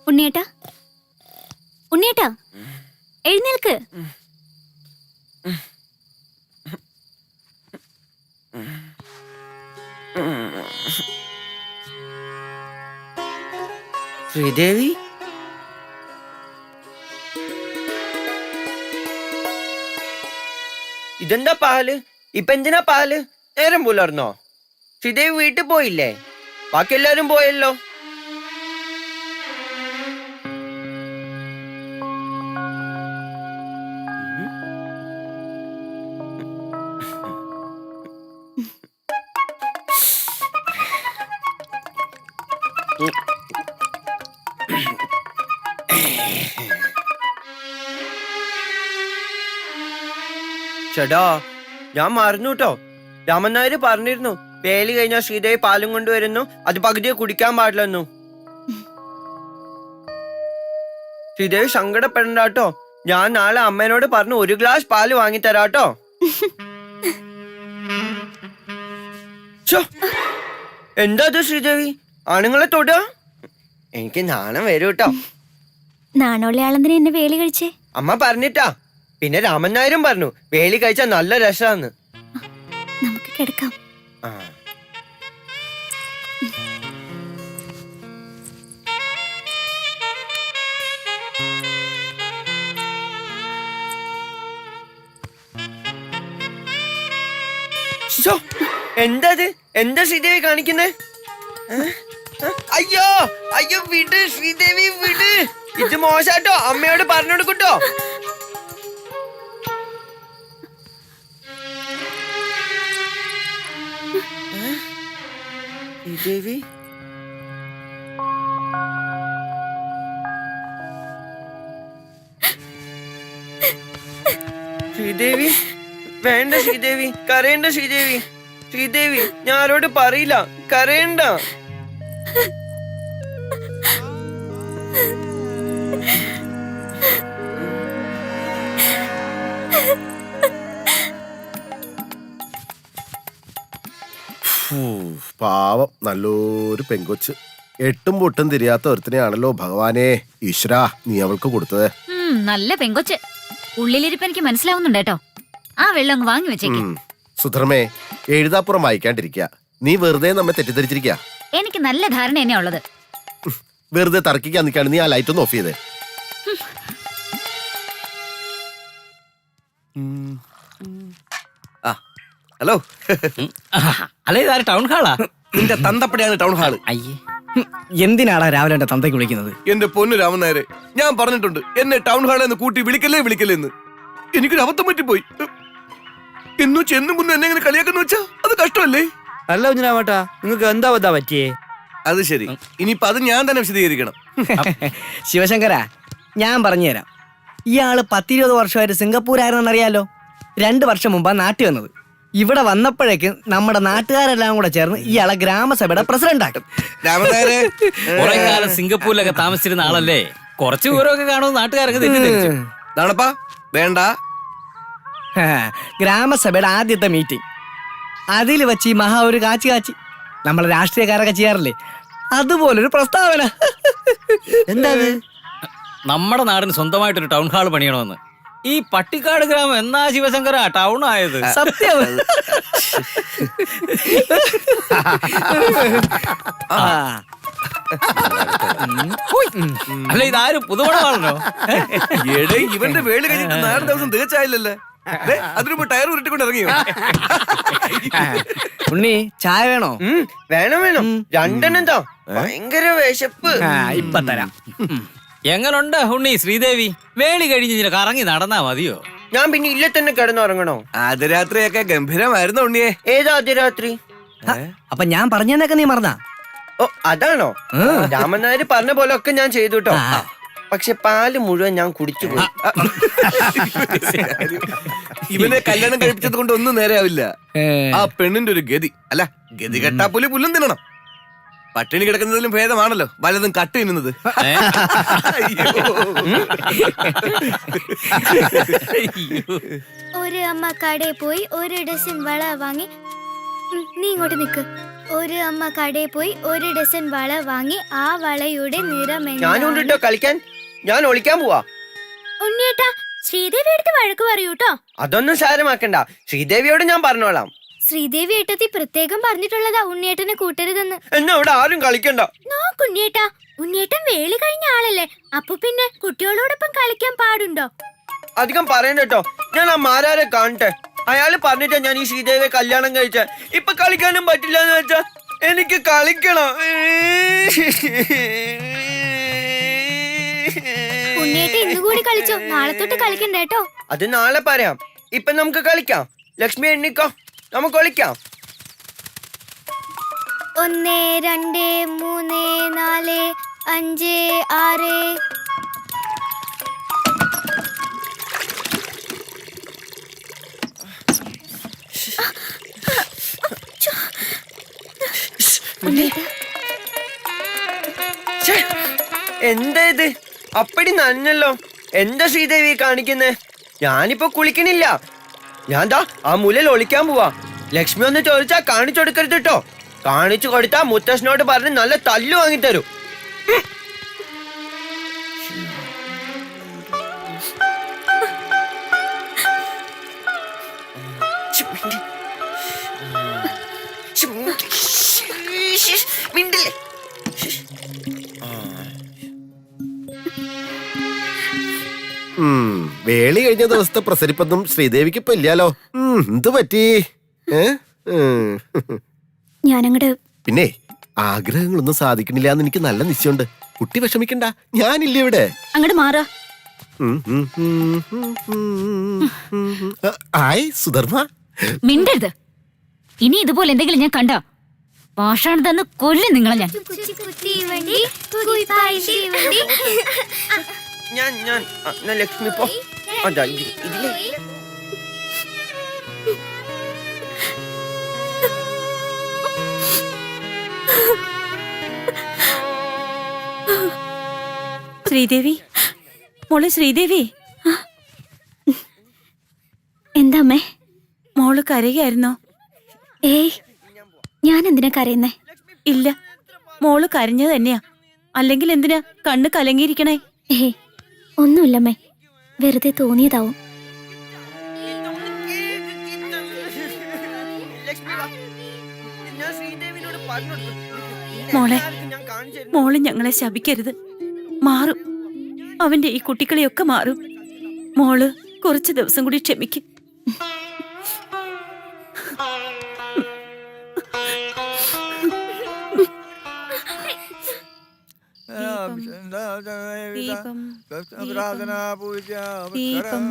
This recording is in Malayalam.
ഉണ്ണിയേട്ടാ, ഉണ്ണിയേട്ടാ, എഴുന്നേൽക്ക്. ശ്രീദേവി, ഇതെന്താ പാല്? ഇപ്പൊ എന്തിനാ പാല്? നേരം പുലർന്നോ? ശ്രീദേവി വീട്ടിൽ പോയില്ലേ? ബാക്കി എല്ലാരും പോയല്ലോ. ചേട്ടാ, ഞാൻ മറന്നു കേട്ടോ. രാമൻ നായർ പറഞ്ഞിരുന്നു വേലി കഴിഞ്ഞാൽ ശ്രീദേവി പാലും കൊണ്ടുവരുന്നു, അത് പകുതിയെ കുടിക്കാൻ പാടില്ലെന്നു. ശ്രീദേവി സങ്കടപ്പെടണ്ട കേട്ടോ. ഞാൻ നാളെ അമ്മേനോട് പറഞ്ഞു 1 ഗ്ലാസ് പാല് വാങ്ങിത്തരാട്ടോ. എന്താ അത് ശ്രീദേവി, ആണുങ്ങളെ തൊടുക? എനിക്ക് നാണം വരും കേട്ടോ. നാണോളി ആളെന്തിനാ എന്നെ വേലി കഴിച്ചേ? അമ്മ പറഞ്ഞിട്ടാ. പിന്നെ രാമൻ നായരും പറഞ്ഞു വേലി കഴിച്ചാൽ നല്ല രസാന്ന്. നമുക്ക് കിടക്കാം. എന്താ എന്താ ശ്രീദേവി കാണിക്കുന്നേ? അയ്യോ അയ്യോ, വിട് ശ്രീദേവി, വിട്. ഇത് മോശാട്ടോ, അമ്മയോട് പറഞ്ഞു കൊടുക്കട്ടോ. ശ്രീദേവി, ശ്രീദേവി, വേണ്ട ശ്രീദേവി, കരയണ്ട ശ്രീദേവി. ശ്രീദേവി, ഞാൻ ആരോട് പറയില്ല, കരയണ്ട. പാവം, നല്ലൊരു പെങ്കൊച്ച്. എട്ടും പൊട്ടും തിരിയാത്ത ഒരുത്തിനെയാണല്ലോ ഭഗവാനെ ഈശ്വരാ നീ അവൾക്ക് കൊടുത്തത്. നല്ല പെങ്കൊച്ച്. ഉള്ളിലിരിപ്പ് എനിക്ക് മനസ്സിലാവുന്നുണ്ട് കേട്ടോ. ആ വെള്ളം അങ്ങ് വാങ്ങി വെച്ചേക്ക്. സുധർമ്മേ, എഴുതാപ്പുറം വായിക്കാണ്ടിരിക്കുക. നീ വെറുതെ നമ്മെ തെറ്റിദ്ധരിച്ചിരിക്കുക. എനിക്ക് നല്ല ധാരണ തന്നെയാ ഉള്ളത്. വെറുതെ തർക്കിക്കാൻ നിൽക്കാണ്. നീ ആ ലൈറ്റ് ഒന്ന് ഓഫ് ചെയ്തേ. ഹലോ. അല്ലേ, ഇതാര് ടൗൺ ഹാളാ? നിന്റെ തന്തപ്പടിയാണ് ടൗൺ ഹാള്. അയ്യേ, എന്തിനാടാ രാവിലെ എന്റെ തന്തയ്ക്ക് വിളിക്കുന്നത്? എന്റെ പൊന്നു രാമൻ നായരെ, ഞാൻ പറഞ്ഞിട്ടുണ്ട് എന്നെ ടൗൺ ഹാളിൽ നിന്ന് കൂട്ടി വിളിക്കല്ലേ എന്ന്. എനിക്കൊരു അബദ്ധം പറ്റിപ്പോയി. എന്നും ചെന്നും കുന്നും എന്നെ ഇങ്ങനെ കളിയാക്കുന്ന വെച്ചാ അത് കഷ്ടമല്ലേ? അല്ല കുഞ്ഞിരാമേട്ടാ, നിങ്ങൾക്ക് എന്താ ബദ്ധാ പറ്റിയേ? അത് ശരി, ഇനിയിപ്പൊ അത് ഞാൻ തന്നെ വിശദീകരിക്കണം. ശിവശങ്കര, ഞാൻ പറഞ്ഞുതരാം. ഇയാള് 10-20 വർഷമായിട്ട് സിംഗപ്പൂരായിരുന്നറിയാലോ. 2 വർഷം മുമ്പാ നാട്ടിൽ വന്നത്. ഇവിടെ വന്നപ്പോഴേക്കും നമ്മുടെ നാട്ടുകാരെല്ലാം കൂടെ ചേർന്ന് ഇയാളെ ഗ്രാമസഭയുടെ പ്രസിഡന്റ് ആക്കും. രാമൻ നായരെ, കുറെ കാലം സിംഗപ്പൂരിലൊക്കെ താമസിച്ചിരുന്ന ആളല്ലേ, കുറച്ച് വിവരമൊക്കെ കാണുമെന്ന് നാട്ടുകാരൊക്കെ തെറ്റിദ്ധരിച്ചു. നാണപ്പാ വേണ്ട. ഗ്രാമസഭയുടെ ആദ്യത്തെ മീറ്റിംഗ്, അതിൽ വെച്ച് ഈ മഹാ ഒരു കാച്ചി നമ്മളെ രാഷ്ട്രീയക്കാരൊക്കെ ചെയ്യാറില്ലേ, അതുപോലൊരു പ്രസ്താവന. എന്താ നമ്മുടെ നാടിന് സ്വന്തമായിട്ടൊരു ടൗൺ ഹാൾ പണിയണമെന്ന്. ഈ പട്ടിക്കാട് ഗ്രാമം എന്നാ ശിവശങ്കര ടൗൺ ആയത്? സത്യം. അല്ല, ഇതാരും പുതുമണമാണല്ലോ. എടേ, ഇവന്റെ വേളി കഴിഞ്ഞിട്ട് 4 ദിവസം തീർച്ചയായില്ലല്ലേ. അതിനുമ്പ് ടയർ ഉരുട്ടിക്കൊണ്ട് ഇറങ്ങിയോ? ഉണ്ണി, ചായ വേണോ? വേണം വേണം, 2 എന്താ? ഭയങ്കര വിശപ്പ്. ഇപ്പൊ തരാം. എങ്ങനുണ്ട് ഉണ്ണി ശ്രീദേവി? വേളി കഴിഞ്ഞ് ഇതിനെ കറങ്ങി നടന്നാ മതിയോ? ഞാൻ പിന്നെ ഇല്ല തന്നെ കിടന്നുറങ്ങണോ? ആദ്യരാത്രിയൊക്കെ ഗംഭീരമായിരുന്നു ഉണ്ണിയെ. ഏതാ ആദ്യരാത്രി? അപ്പൊ ഞാൻ പറഞ്ഞതൊക്കെ നീ മറന്നാ? ഓ, അതാണോ? രാമൻ നായർ പറഞ്ഞ പോലെ ഒക്കെ ഞാൻ ചെയ്തു കേട്ടോ. പക്ഷെ പാല് മുഴുവൻ ഞാൻ കുടിച്ചു പോയി. ഇവനെ കല്യാണം കഴിപ്പിച്ചത് കൊണ്ട് ഒന്നും നേരെയാവില്ല. ആ പെണ്ണിന്റെ ഒരു ഗതി. അല്ല, ഗതി കെട്ടാ പുലി പുല്ലും തിന്നണം. പട്ടിണി കിടക്കുന്നതിലും ഭേദമാണല്ലോ വലതും കട്ട് തിന്നുന്നത്. ഒരു അമ്മ കടയിൽ പോയി 1 ഡസൻ വള വാങ്ങി. നീ ഇങ്ങോട്ട് നിക്ക്. ഒരു അമ്മ കടയിൽ പോയി 1 ഡസൻ വള വാങ്ങി ആ വളയുടെ നിറം ഞാനും ഉണ്ട് ട്ടോ കളിക്കാൻ. ഞാൻ ഒളിക്കാൻ പോവാ. ഉണ്ണിയേട്ടാ, ശ്രീദേവി എടുത്ത് വഴക്ക് പറയൂട്ടോ. അതൊന്നും സാരമാക്കണ്ട, ശ്രീദേവിയോട് ഞാൻ പറഞ്ഞോളാം. ശ്രീദേവി ഏട്ടത്തി പ്രത്യേകം പറഞ്ഞിട്ടുള്ളതാ ഉണ്ണിയേട്ടനെ കൂട്ടരുതെന്ന്. എന്നാ ഇവിടെ ആരും കളിക്കണ്ട. നോക്കുണ്ണിയേട്ടാ, ഉണ്ണിയേട്ടൻ വേളി കഴിഞ്ഞ ആളല്ലേ, അപ്പൊ പിന്നെ കുട്ടികളോടൊപ്പം കളിക്കാൻ പാടുണ്ടോ? അധികം പറയണ്ട കേട്ടോ. ഞാൻ ആ മാരാരെ കാണട്ടെ. അയാള് പറഞ്ഞിട്ടാ ഞാൻ ഈ ശ്രീദേവിയെ കല്യാണം കഴിച്ച. ഇപ്പൊ കളിക്കാനും പറ്റില്ല എന്ന് വെച്ചാ എനിക്ക് കളിക്കണം. ഉണ്ണിയേട്ടൻ ഇന്നുകൂടി കളിച്ചോ, നാളെ തൊട്ട് കളിക്കണ്ട കേട്ടോ. അത് നാളെ പറയാം. ഇപ്പൊ നമുക്ക് കളിക്കാം. ലക്ഷ്മി എണ്ണിക്കോ, നമുക്ക് കളിക്കാം. 1 2 3 4 5 6. എന്താ ഇത്? അപ്പടി നനഞ്ഞല്ലോ. എന്താ ശ്രീദേവി കാണിക്കുന്നേ? ഞാനിപ്പോ കുളിക്കണില്ല. ഞാൻ ദാ ആ മുലയിൽ ഒളിക്കാൻ പോവാ. ലക്ഷ്മി ഒന്ന് ചോദിച്ചാ കാണിച്ചു കൊടുക്കരുത് കേട്ടോ. കാണിച്ചു കൊടുത്താ മുത്തശ്ശനോട് പറഞ്ഞ് നല്ല തല്ലു വാങ്ങിത്തരും. മിണ്ടില്ലേ? വേളി കഴിഞ്ഞ ദിവസത്തെ പ്രസരിപ്പൊന്നും ശ്രീദേവിക്ക് ഇപ്പൊ ഇല്ലാലോ. എന്ത് പറ്റി? ഞാനങ്ങട് പിന്നെ ആഗ്രഹങ്ങളൊന്നും സാധിക്കണില്ല എന്ന് എനിക്ക് നല്ല നിശ്ചയമുണ്ട്. കുട്ടി വിഷമിക്കണ്ട, ഞാനില്ല ഇവിടെ. അങ്ങോട്ട് മാറാ. ആയ് സുധർമ്മ, മിണ്ടരുത്. ഇനി ഇതുപോലെ എന്തെങ്കിലും ഞാൻ കണ്ട പാഷാണ് തന്ന് കൊല്ലും നിങ്ങളെ ഞാൻ. ഞാൻ ലക്ഷ്മി പോ. അതാ ഇതിലേ. ശ്രീദേവി, മോളെ ശ്രീദേവി, എന്താ അമ്മേ? മോള് കരയായിരുന്നോ? ഏയ്, ഞാൻ എന്തിനാ കരയുന്നേ? ഇല്ല, മോള് കരഞ്ഞത് തന്നെയാ. അല്ലെങ്കിൽ എന്തിനാ കണ്ണ് കലങ്ങിയിരിക്കണേ? ഏയ്, ഒന്നുമില്ലമ്മേ, വെറുതെ തോന്നിയതാവും. മോളെ, മോള് ഞങ്ങളെ ശപിക്കരുത്. മാറും, അവന്റെ ഈ കുട്ടികളെയൊക്കെ മാറും. മോള് കുറച്ച് ദിവസം കൂടി ക്ഷമിക്കും. ദീപം, ദീപം, ദീപം.